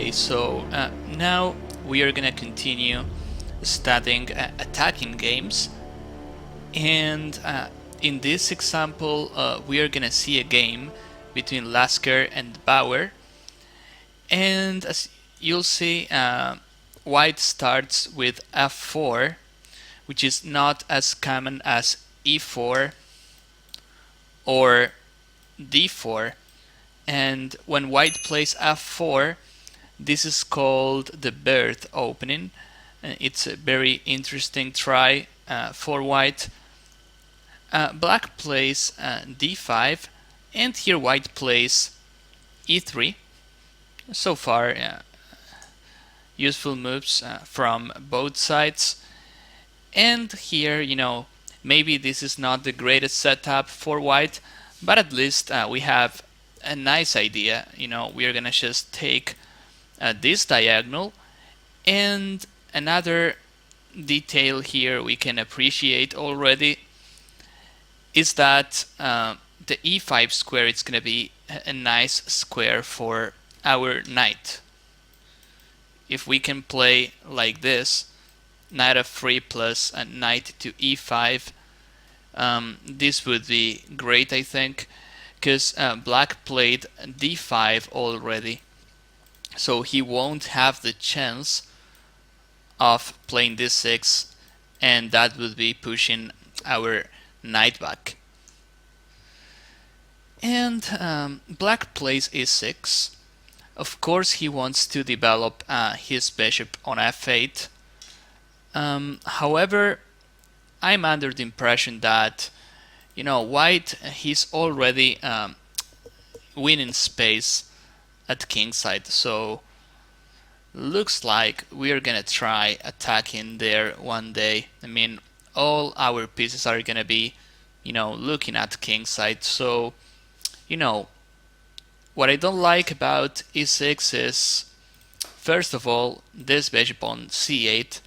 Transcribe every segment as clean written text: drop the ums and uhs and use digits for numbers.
Okay, so now we are gonna continue studying attacking games, and in this example we are gonna see a game between Lasker and Bauer, and as you'll see, white starts with f4, which is not as common as e4 or d4, and when white plays f4, this is called the birth opening. It's a very interesting try for white. Black plays d5, and here white plays e3. So far, useful moves from both sides. And here, maybe this is not the greatest setup for white, but at least we have a nice idea. We are gonna just take this diagonal, and another detail here we can appreciate already is that the e5 square is going to be a nice square for our knight. If we can play like this, knight f3 plus a knight to e5, this would be great, I think, because black played d5 already, so he won't have the chance of playing d6, and that would be pushing our knight back. And black plays e6. Of course he wants to develop his bishop on f8. However, I'm under the impression that white, he's already winning space at kingside, so looks like we're gonna try attacking there one day. I mean, all our pieces are gonna be looking at kingside, so what I don't like about e6 is, first of all, this bishop on c8,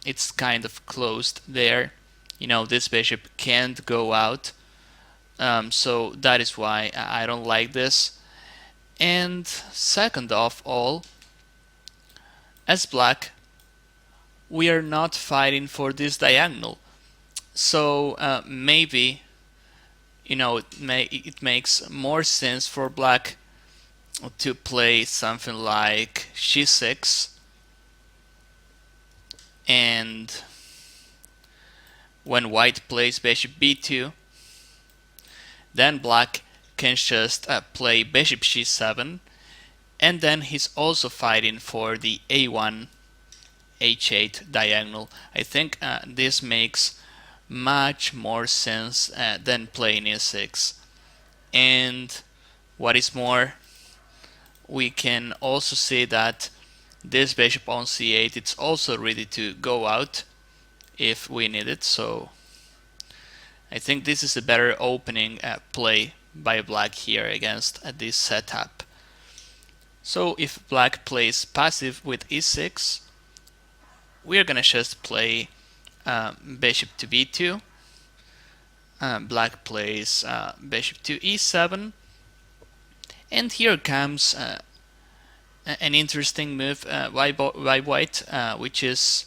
it's kind of closed there. This bishop can't go out, so that is why I don't like this. And second of all, as black, we are not fighting for this diagonal, so maybe it makes more sense for black to play something like g6, and when white plays bishop b2, then black can just play bishop g7, and then he's also fighting for the a1 h8 diagonal. I think this makes much more sense than playing e6. And what is more, we can also see that this bishop on c8, it's also ready to go out if we need it, so I think this is a better opening play by black here against this setup. So if black plays passive with e6, we're gonna just play bishop to b2. Black plays bishop to e7, and here comes an interesting move by white, which is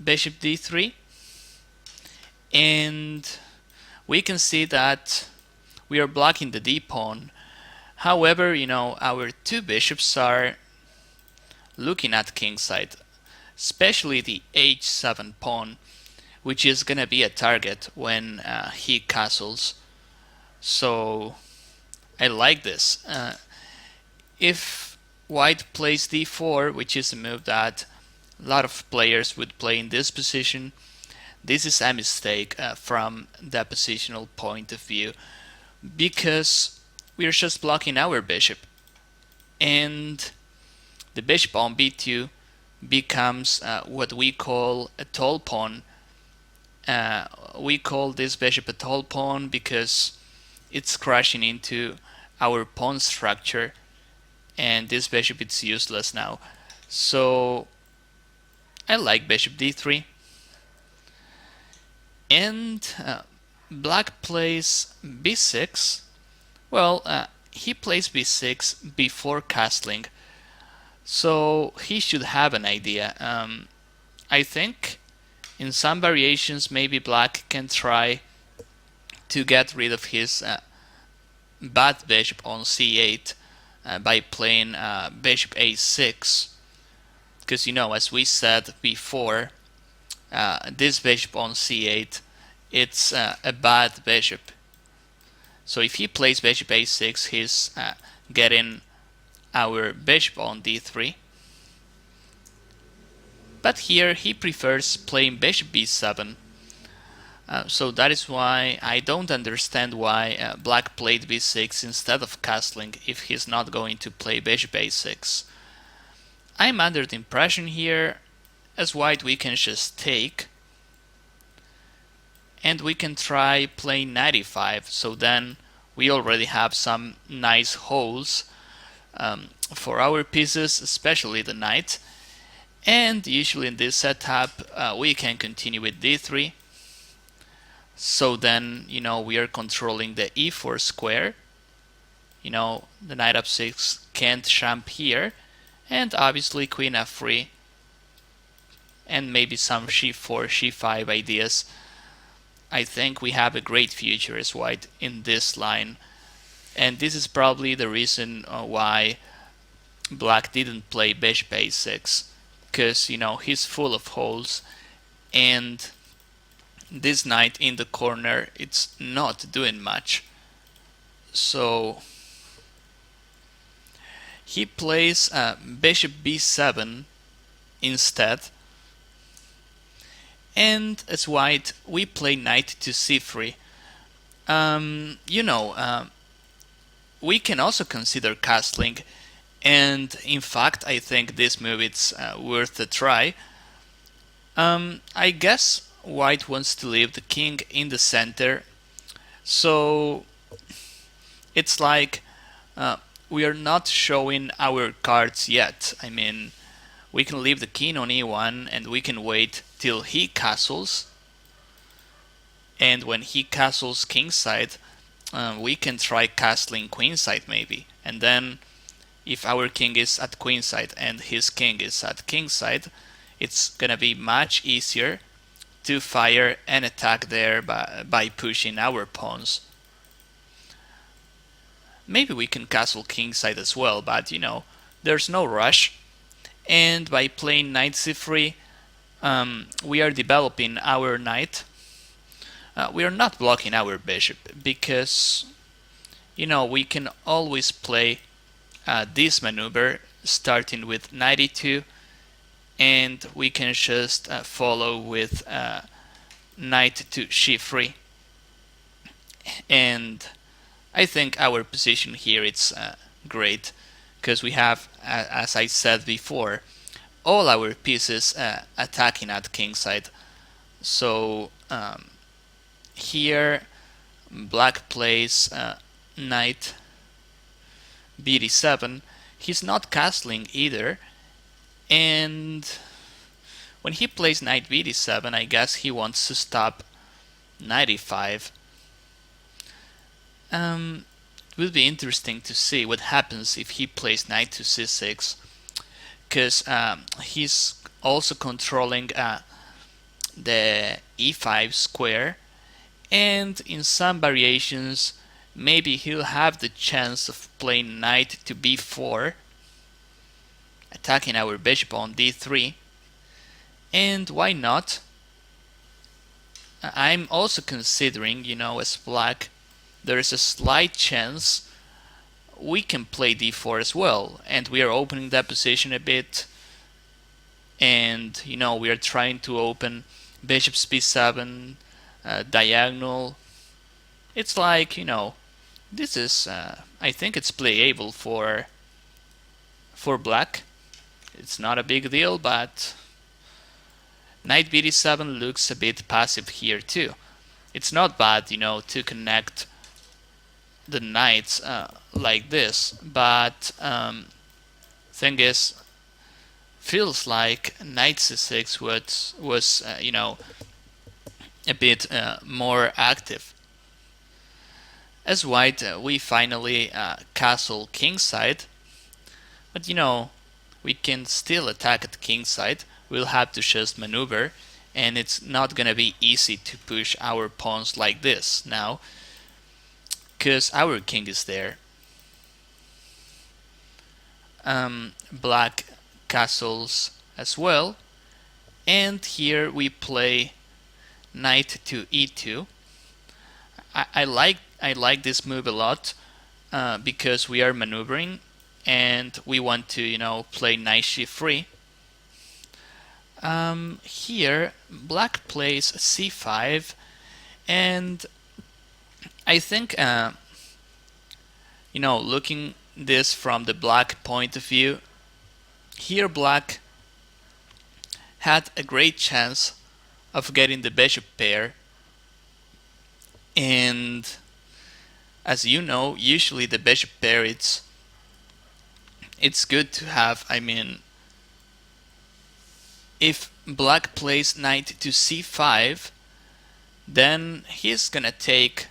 bishop d3, and we can see that we are blocking the d pawn. However, our two bishops are looking at kingside, especially the h7 pawn, which is gonna be a target when he castles. So I like this. If white plays d4, which is a move that a lot of players would play in this position, this is a mistake from the positional point of view, because we're just blocking our bishop, and the bishop on b2 becomes what we call a tall pawn. We call this bishop a tall pawn because it's crashing into our pawn structure, and this bishop is useless now. So I like bishop d3, and black plays b6. Well, he plays b6 before castling, So he should have an idea. I think in some variations maybe black can try to get rid of his bad bishop on c8 by playing bishop a6, because as we said before, this bishop on c8, it's a bad bishop. So if he plays bishop a6, he's getting our bishop on d3. But here he prefers playing bishop b7. So that is why I don't understand why black played b6 instead of castling if he's not going to play bishop a6. I'm under the impression here, as white we can just take, and we can try playing knight e5, so then we already have some nice holes for our pieces, especially the knight. And usually in this setup we can continue with d3, so then we are controlling the e4 square. The knight f6 can't jump here, and obviously queen f3, and maybe some c4, c5 ideas. I think we have a great future as white in this line, and this is probably the reason why black didn't play bishop a6, because he's full of holes, and this knight in the corner, it's not doing much. So he plays bishop b7 instead, and as white we play knight to c3. We can also consider castling, and in fact I think this move is worth a try. I guess white wants to leave the king in the center, so it's like we are not showing our cards yet. I mean, we can leave the king on e1 and we can wait till he castles, and when he castles kingside, we can try castling queenside maybe, and then if our king is at queenside and his king is at kingside, it's gonna be much easier to fire an attack there by pushing our pawns. Maybe we can castle kingside as well, but there's no rush. And by playing knight c3, we are developing our knight. We are not blocking our bishop, because we can always play this maneuver starting with knight e2, and we can just follow with knight to c3. And I think our position here is great, because we have, as I said before, all our pieces attacking at kingside. So here black plays knight bd7. He's not castling either, and when he plays knight bd7, I guess he wants to stop knight e5. It will be interesting to see what happens if he plays knight to c6, because he's also controlling the e5 square, and in some variations maybe he'll have the chance of playing knight to b4, attacking our bishop on d3. And why not? I'm also considering, as black, there is a slight chance we can play d4 as well, and we are opening that position a bit, and we are trying to open bishop's b7 diagonal. It's like, this is I think it's playable for black. It's not a big deal, but knight bd7 looks a bit passive here too. It's not bad, to connect the knights like this, but thing is, feels like knight c6 was a bit more active. As white, we finally castle kingside, but we can still attack at kingside. We'll have to just maneuver, and it's not gonna be easy to push our pawns like this now, because our king is there. Black castles as well, and here we play knight to e2. I like this move a lot because we are maneuvering and we want to play knight c3. Here black plays c5, and I think looking this from the black point of view, here black had a great chance of getting the bishop pair, and as you know, usually the bishop pair it's good to have. I mean, if black plays knight to c5, then he's gonna take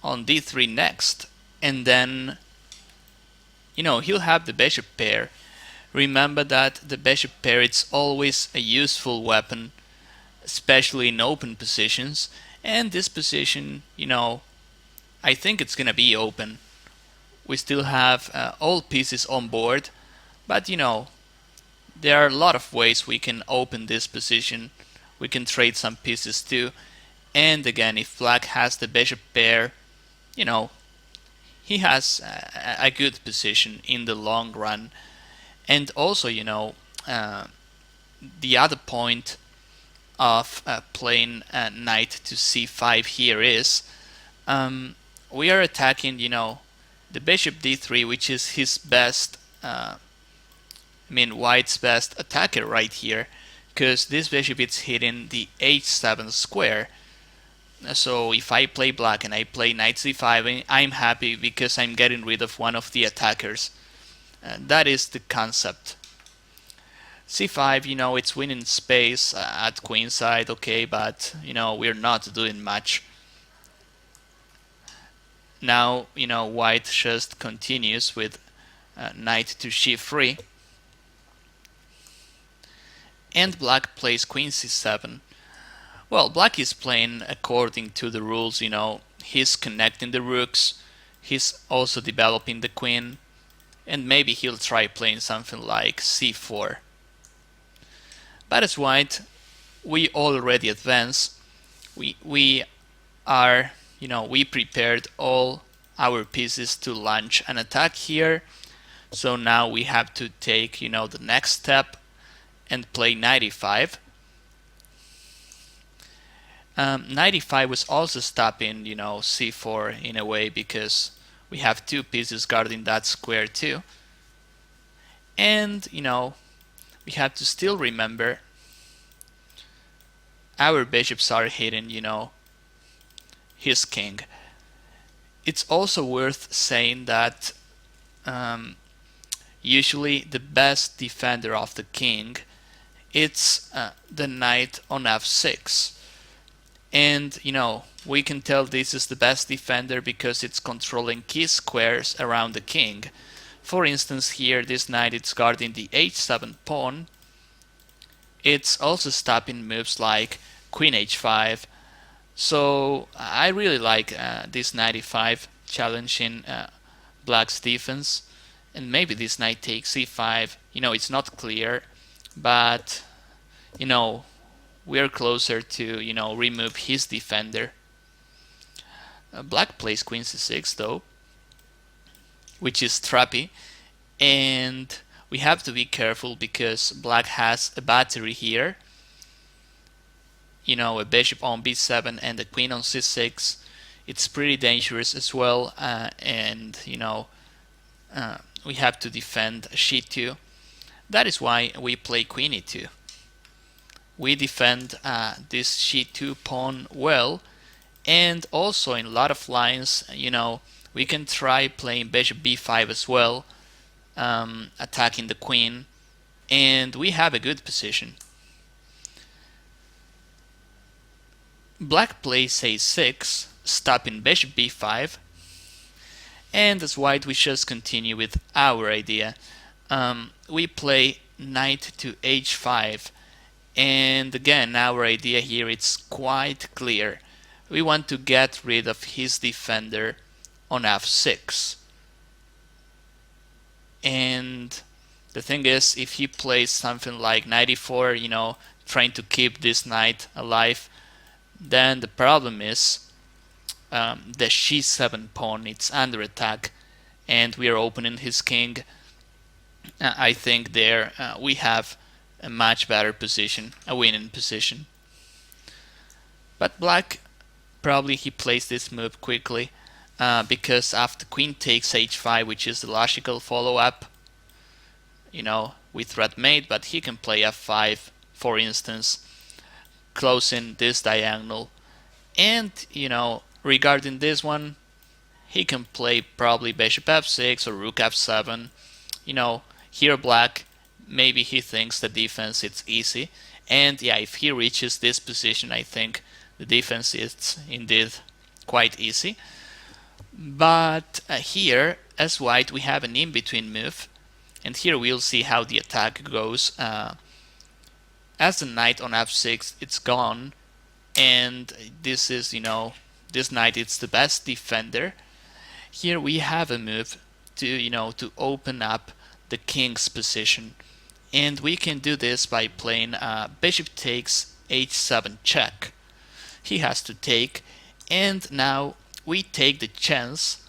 on d3 next, and then he'll have the bishop pair. Remember that the bishop pair it's always a useful weapon, especially in open positions, and this position, I think it's gonna be open. We still have all pieces on board, but there are a lot of ways we can open this position. We can trade some pieces too, and again, if black has the bishop pair, he has a good position in the long run. And also, the other point of playing knight to c5 here is we are attacking, the bishop d3, which is his best, white's best attacker right here, because this bishop is hitting the h7 square. So if I play black and I play knight c5, I'm happy because I'm getting rid of one of the attackers. That is the concept. c5, it's winning space at queenside, okay, but we're not doing much. Now, white just continues with knight to c3, and black plays queen c7. Well, black is playing according to the rules, he's connecting the rooks, he's also developing the queen, and maybe he'll try playing something like c4. But as white, we already advanced. We are, we prepared all our pieces to launch an attack here. So now we have to take, the next step and play knight e5. Knight e5 was also stopping, c4 in a way, because we have two pieces guarding that square too. And, we have to still remember our bishops are hitting, his king. It's also worth saying that usually the best defender of the king, it's the knight on f6. And, we can tell this is the best defender because it's controlling key squares around the king. For instance, here this knight is guarding the h7 pawn. It's also stopping moves like queen h5. So I really like this knight e5 challenging black's defense. And maybe this knight takes c5. It's not clear, but we're closer to remove his defender. Black plays queen c6 though, which is trappy, and we have to be careful because black has a battery here. A bishop on b7 and a queen on c6. It's pretty dangerous as well, and we have to defend c2. That is why we play queen e2. We defend this c2 pawn well, and also in a lot of lines, we can try playing bishop b5 as well, attacking the queen, and we have a good position. Black plays a6, stopping bishop b5, and as white we just continue with our idea. we play knight to h5, and again our idea here is quite clear. We want to get rid of his defender on f6. And the thing is, if he plays something like knight e4, trying to keep this knight alive, then the problem is the c7 pawn, it's under attack, and we are opening his king. I think there we have a much better position, a winning position. But black, probably he plays this move quickly, because after queen takes h5, which is the logical follow-up, with red mate, but he can play f5, for instance, closing this diagonal. And, regarding this one, he can play probably bishop f6 or rook f7. Here black, maybe he thinks the defense is easy. And yeah, if he reaches this position, I think the defense is indeed quite easy. But here, as white, we have an in-between move. And here we'll see how the attack goes. As the knight on f6, it's gone. And this is, this knight, it's the best defender. Here we have a move to, to open up the king's position. And we can do this by playing bishop takes h7 check. He has to take, and now we take the chance,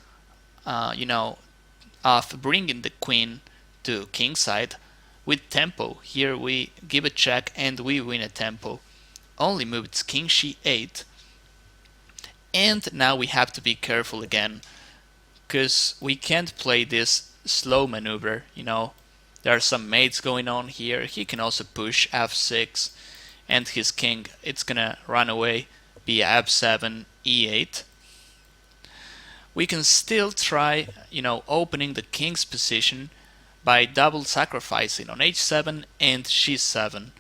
of bringing the queen to kingside with tempo. Here we give a check and we win a tempo. Only move it's king c8. And now we have to be careful again, because we can't play this slow maneuver. There are some mates going on here. He can also push f6, and his king, it's gonna run away via f7, e8. We can still try, opening the king's position by double sacrificing on h7 and c7.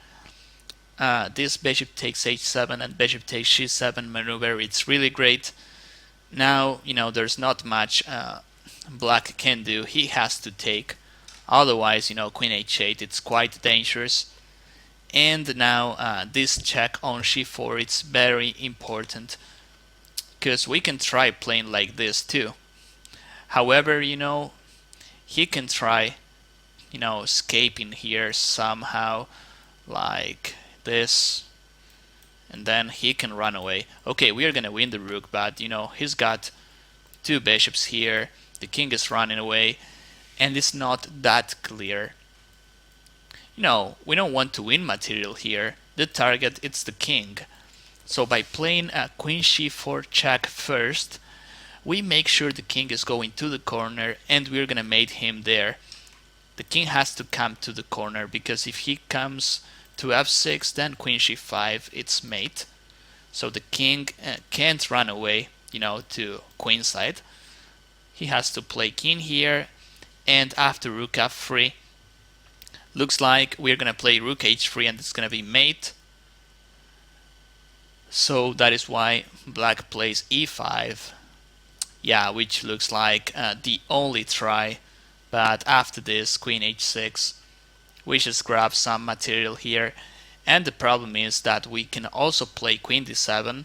This bishop takes h7 and bishop takes c7 maneuver, it's really great. Now, there's not much black can do. He has to take. Otherwise, queen h8, it's quite dangerous. And now this check on c4, it's very important, because we can try playing like this too. However, he can try, escaping here somehow, like this, and then he can run away. Okay, we are gonna win the rook, but he's got two bishops here, the king is running away, and it's not that clear. We don't want to win material here. The target, it's the king. So by playing a queen c4 check first, we make sure the king is going to the corner, and we're gonna mate him there. The king has to come to the corner, because if he comes to f6, then queen c5, it's mate. So the king can't run away, to queenside. He has to play king here, and after rook f3, looks like we're gonna play rook h3, and it's gonna be mate. So that is why black plays e5. Yeah, which looks like the only try. But after this, queen h6, we just grab some material here. And the problem is that we can also play queen d7,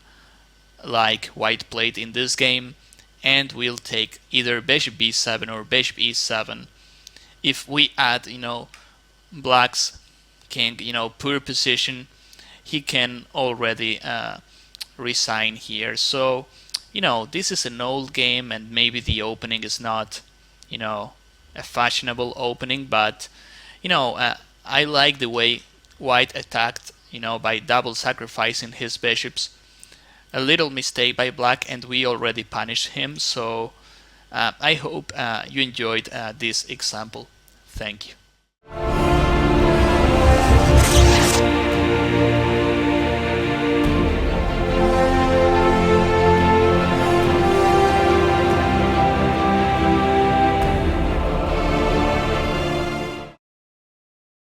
like white played in this game, and we'll take either bishop b7 or bishop e7. If we add, black's king, poor position, he can already resign here. So, this is an old game, and maybe the opening is not, a fashionable opening, but, I like the way white attacked, by double sacrificing his bishops. A little mistake by black, and we already punished him. So I hope you enjoyed this example. Thank you.